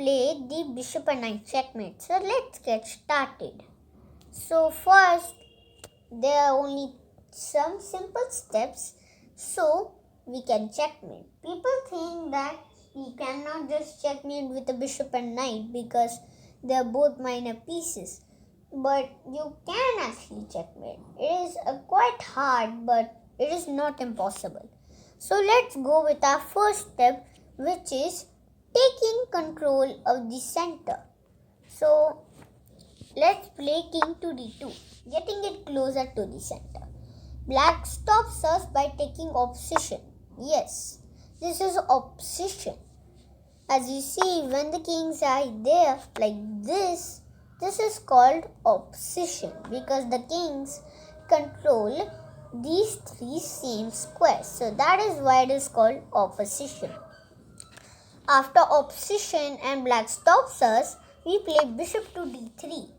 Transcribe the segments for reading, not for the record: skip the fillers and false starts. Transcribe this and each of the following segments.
play the bishop and knight checkmate. So let's get started. So first, there are only some simple steps so we can checkmate. People think that we cannot just checkmate with a bishop and knight because they are both minor pieces. But you can actually checkmate. It is quite hard, but it is not impossible. So let's go with our first step, which is taking control of the center. So let's play king to d2, getting it closer to the center. Black stops us by taking opposition. Yes, this is opposition. As you see, when the kings are there like this is called opposition because the kings control these three same squares. So that is why it is called opposition. After opposition and black stops us, we play bishop to d3.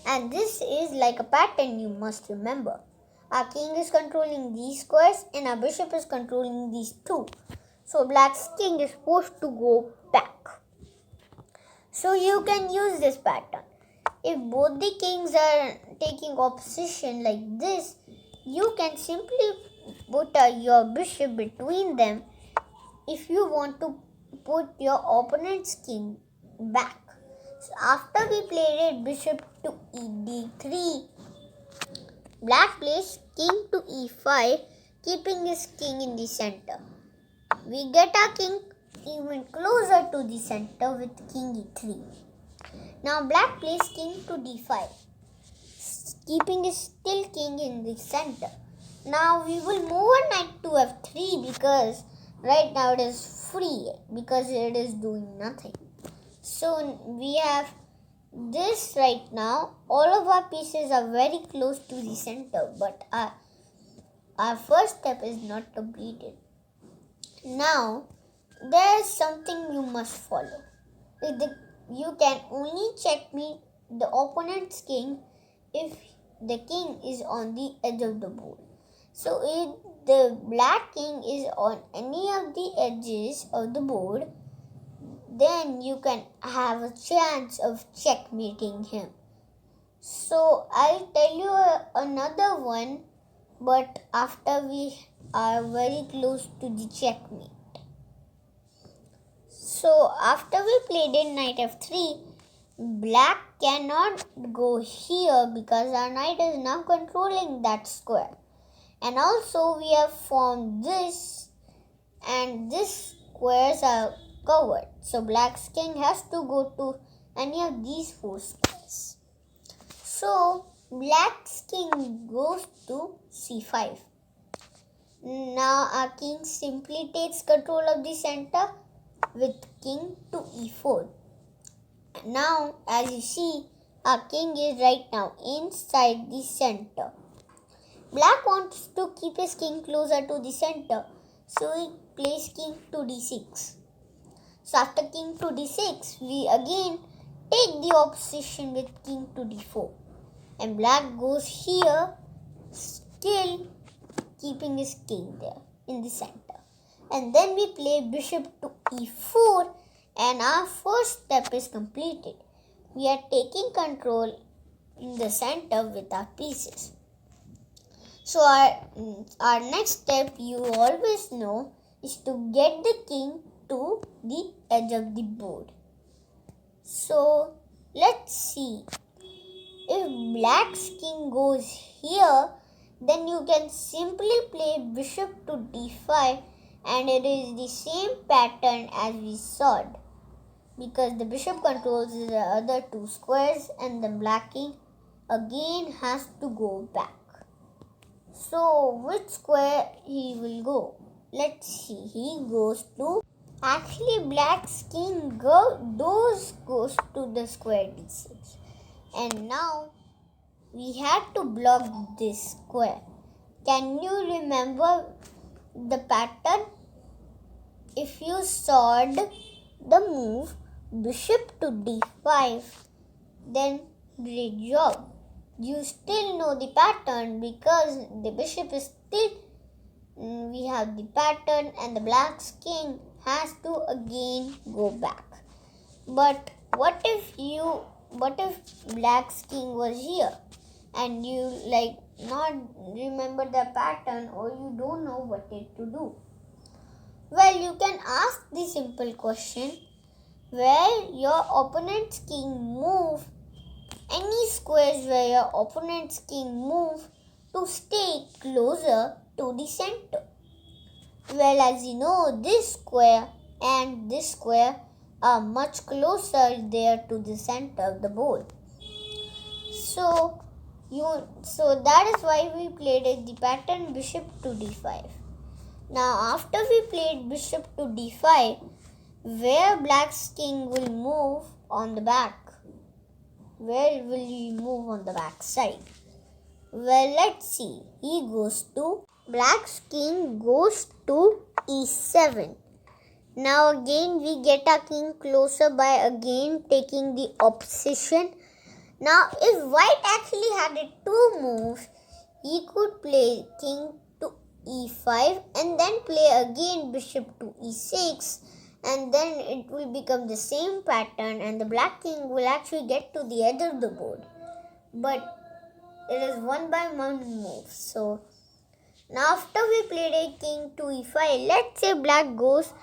And this is like a pattern you must remember. Our king is controlling these squares and our bishop is controlling these two. So black's king is supposed to go back. So you can use this pattern. If both the kings are taking opposition like this, you can simply put your bishop between them if you want to put your opponent's king back. So after we played it bishop to d3, black plays king to e5, keeping his king in the center. We get our king even closer to the center with king e3. Now black plays king to d5, keeping his still king in the center. Now we will move a knight to f3 because right now it is free because it is doing nothing. So we have this right now. All of our pieces are very close to the center, but our first step is not completed. Now there is something you must follow. You can only checkmate the opponent's king if the king is on the edge of the board. So if the black king is on any of the edges of the board, then you can have a chance of checkmating him. So I'll tell you another one, but after we are very close to the checkmate. So after we played in knight f3, black cannot go here because our knight is now controlling that square. And also we have formed this, and these squares are covered. So black's king has to go to any of these four squares. So black's king goes to c5. Now our king simply takes control of the center with king to e4. Now as you see, our king is right now inside the center. Black wants to keep his king closer to the center, so he plays king to d6. So after king to d6, we again take the opposition with king to d4. And black goes here, still keeping his king there in the center. And then we play bishop to e4 and our first step is completed. We are taking control in the center with our pieces. So our next step, you always know, is to get the king to the edge of the board. So let's see. If black's king goes here, then you can simply play bishop to d5 and it is the same pattern as we saw because the bishop controls the other two squares and the black king again has to go back. So which square he will go? Let's see. He goes to, actually black's king goes to the square d6. And now we have to block this square. Can you remember the pattern? If you saw the move bishop to d5, then great job. You still know the pattern because the bishop is still, we have the pattern and the black's king has to again go back. But what if black's king was here and you not remember the pattern or you don't know what it to do? Well, you can ask the simple question where your opponent's king move, any squares where your opponent's king move to stay closer to the center. Well, as you know, this square and this square are much closer there to the center of the board. So that is why we played the pattern bishop to d5. Now after we played bishop to d5, where black's king will move on the back? Where will he move on the back side? Well, let's see. Black's king goes to e7. Now again we get our king closer by again taking the opposition. Now if white actually had two moves, he could play king to e5 and then play again bishop to e6, and then it will become the same pattern and the black king will actually get to the edge of the board. But it is one by one move. So now after we played a king to e5, let's say black goes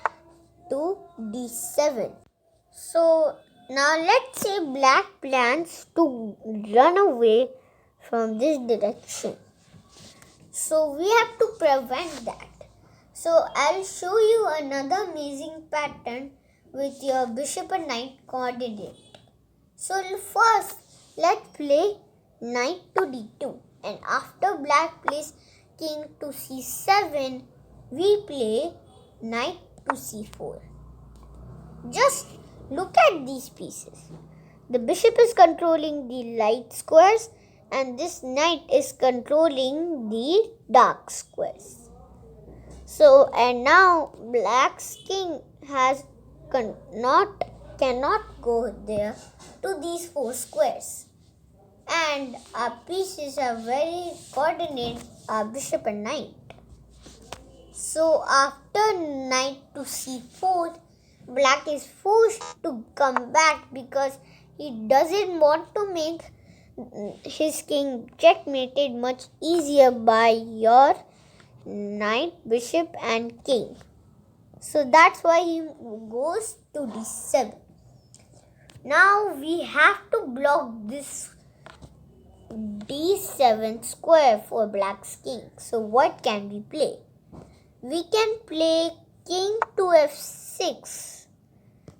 to d7. So now let's say black plans to run away from this direction. So we have to prevent that. So I'll show you another amazing pattern with your bishop and knight coordinate. So first let's play knight to d2, and after black plays king to c7, we play knight to c4. Just look at these pieces. The bishop is controlling the light squares and this knight is controlling the dark squares. So, and now black's king cannot go there to these four squares. And our pieces are very coordinate, our bishop and knight. So after knight to c4, black is forced to come back because he doesn't want to make his king checkmated much easier by your knight, bishop and king. So that's why he goes to d7. Now we have to block this d7 square for black's king. So what can we play? We can play king to f6,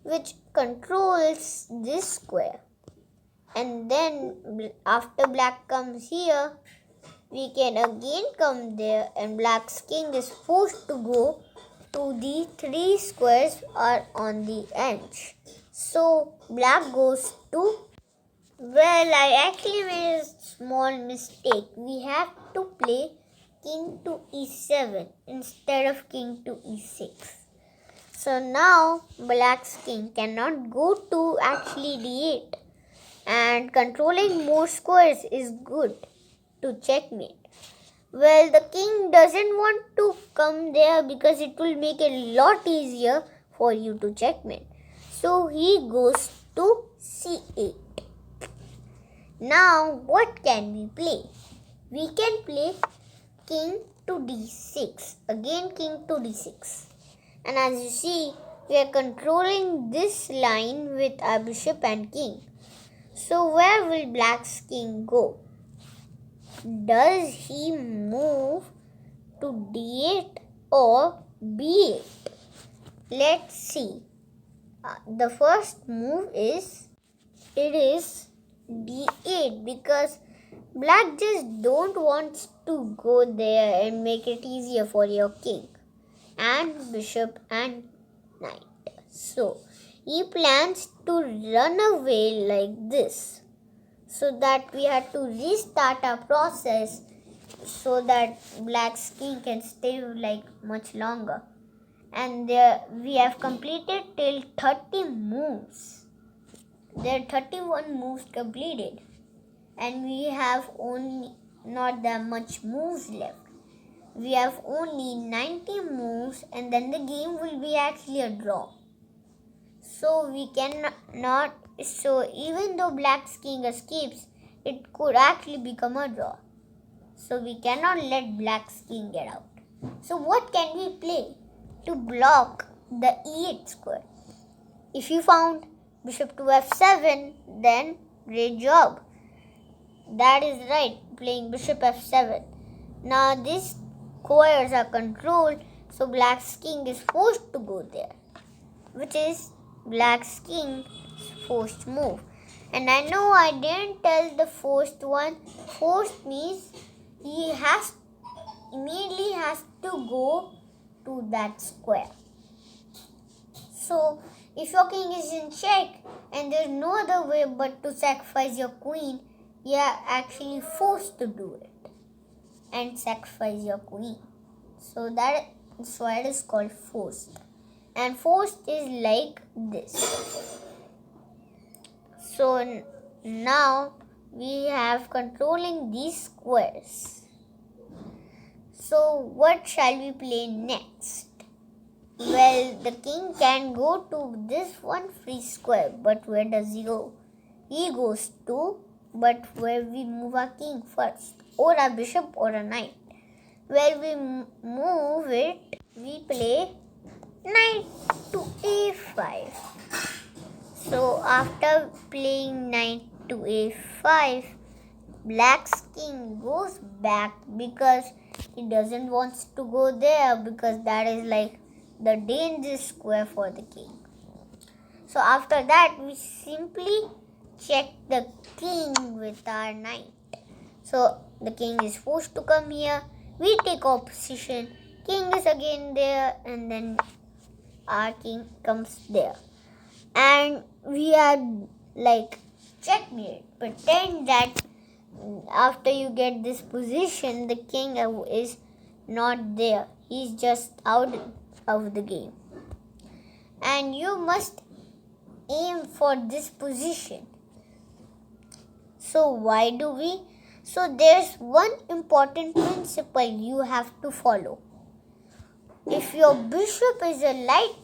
which controls this square. And then after black comes here, we can again come there and black's king is forced to go to the three squares are on the edge. So black goes to, well, I actually made a small mistake. We have to play king to e7 instead of king to e6. So now black's king cannot go to actually d8, and controlling more squares is good to checkmate. Well, the king doesn't want to come there because it will make it a lot easier for you to checkmate. So he goes to c8. Now what can we play? We can play king to d6. Again king to d6. And as you see, we are controlling this line with our bishop and king. So where will black's king go? Does he move to d8 or b8? Let's see. The first move is d8 because black just don't want to go there and make it easier for your king and bishop and knight. So he plans to run away like this, so that we have to restart our process so that black's king can stay much longer. And there we have completed till 30 moves. There are 31 moves completed and we have only not that much moves left. We have only 90 moves and then the game will be actually a draw. So we cannot. So even though Black's king escapes, it could actually become a draw. So we cannot let Black's king get out. So what can we play to block the e8 square? If you found bishop to f7, then great job. That is right, playing bishop f7. Now these squares are controlled, so Black's king is forced to go there, which is Black's king's forced move. And I know I didn't tell the forced one. Forced means he immediately has to go to that square. So if your king is in check and there's no other way but to sacrifice your queen, you are actually forced to do it and sacrifice your queen. So that's why it is called forced. And forced is like this. So now we have controlling these squares. So what shall we play next? Well, the king can go to this one free square, but where does he go? He goes to, but where we move our king first, or a bishop or a knight. Where we move it, we play knight to a5. So after playing knight to a5, Black's king goes back because he doesn't want to go there, because that is like the dangerous square for the king. So after that, we simply check the king with our knight. So the king is forced to come here. We take opposition. King is again there, and then our king comes there. And we are like checkmate. Pretend that after you get this position, the king is not there. He's just out of the game. And you must aim for this position. So why do we? So there's one important principle you have to follow. If your bishop is a light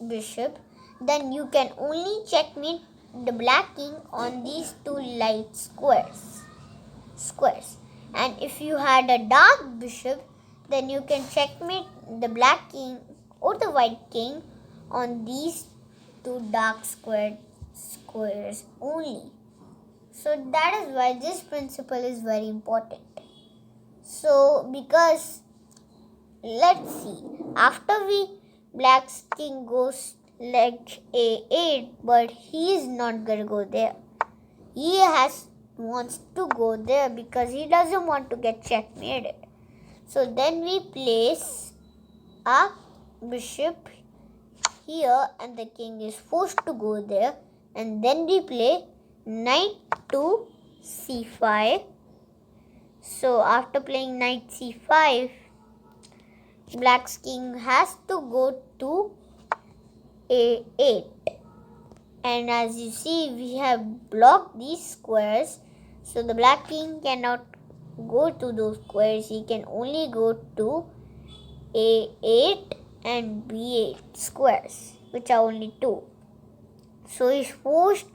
bishop, then you can only checkmate the black king on these two light squares. And if you had a dark bishop, then you can checkmate the black king or the white king on these two dark squares only. So that is why this principle is very important. So because let's see, after Black's king goes like a8, but he is not gonna go there. He wants to go there because he doesn't want to get checkmated. So then we place a bishop here, and the king is forced to go there, and then we play knight to c5. So after playing knight c5, Black's king has to go to a8. And as you see, we have blocked these squares, so the black king cannot go to those squares. He can only go to a8 and b8 squares, which are only two. So he's forced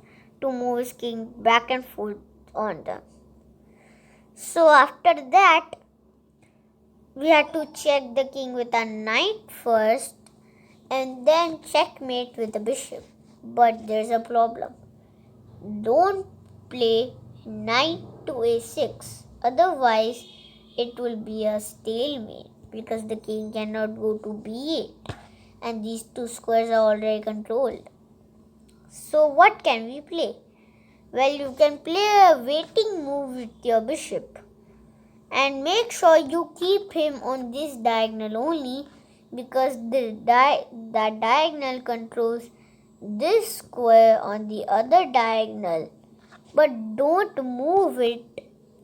to move his king back and forth on them. So after that, we have to check the king with a knight first, and then checkmate with the bishop. But there's a problem. Don't play knight to a6. Otherwise, it will be a stalemate because the king cannot go to b8. And these two squares are already controlled. So what can we play? Well, you can play a waiting move with your bishop. And make sure you keep him on this diagonal only, because that diagonal controls this square on the other diagonal. But don't move it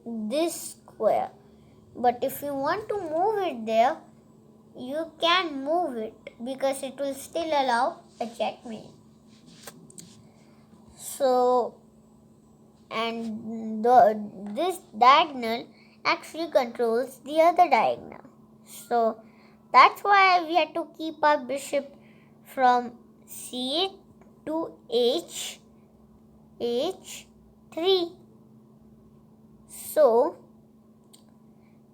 this square. But if you want to move it there, you can move it because it will still allow a checkmate. So, and this diagonal actually controls the other diagonal. So that's why we had to keep our bishop from c8 to h3. So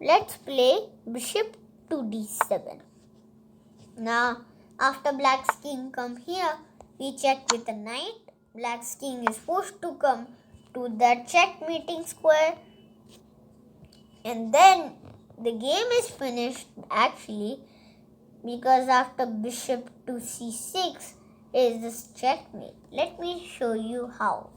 let's play bishop to d7. Now after black's king come here, we check with a knight. Black's king is forced to come to that checkmating square, and then the game is finished actually, because after bishop to c6 is this checkmate. Let me show you how.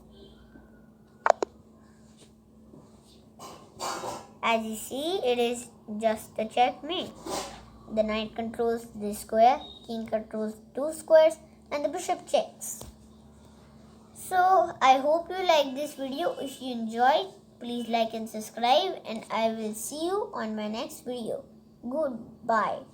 As you see, it is just a checkmate. The knight controls this square, king controls two squares, and the bishop checks. So I hope you like this video. If you enjoyed, please like and subscribe, and I will see you on my next video. Goodbye.